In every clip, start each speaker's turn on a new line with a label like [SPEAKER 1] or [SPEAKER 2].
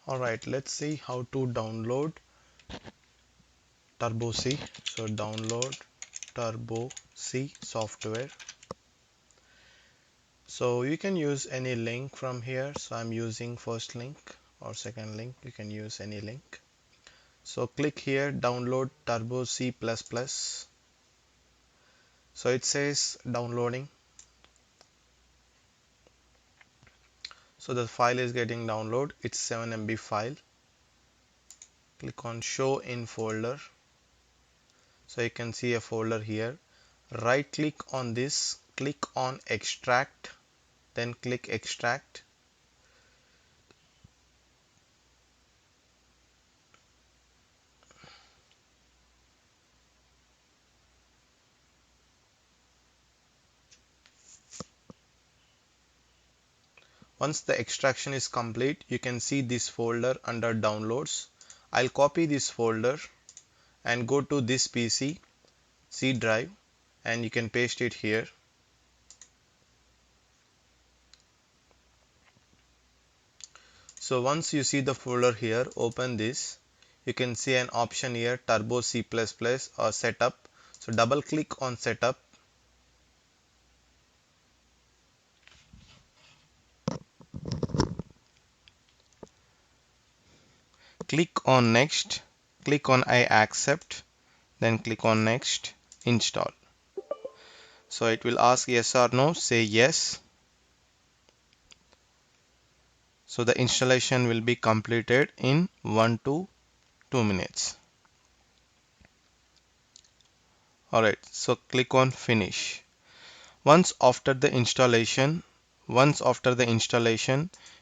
[SPEAKER 1] Alright, let's see how to download Turbo C. So download Turbo C software. So you can use any link from here. So I'm using first link or second link. You can use any link. So click here, download Turbo C++. So it says downloading. So the file is getting download. It's 7 MB file. Click on show in folder. So you can see a folder here. Right click on this, click on extract, then click extract. Once the extraction is complete, you can see this folder under downloads. I'll copy this folder and go to this PC, C drive, and you can paste it here. So once you see the folder here, open this. You can see an option here, Turbo C++ or setup. So double click on setup. Click on next. Click on I accept. Then click on next. Install. So it will ask yes or no. Say yes. So the installation will be completed in 1 to 2 minutes. Alright, so click on finish. Once after the installation,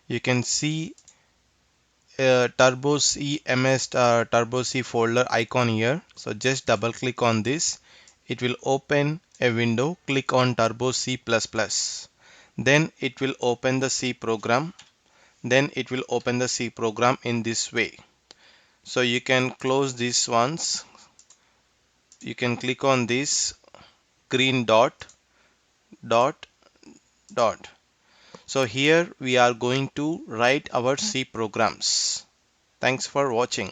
[SPEAKER 1] you can see Turbo C MS Turbo C folder icon here. So just double click on this. It will open a window. Click on Turbo C++. Then it will open the C program. Then it will open the C program in this way. So you can close this once. You can click on this green dot. So here we are going to write our C programs. Thanks for watching.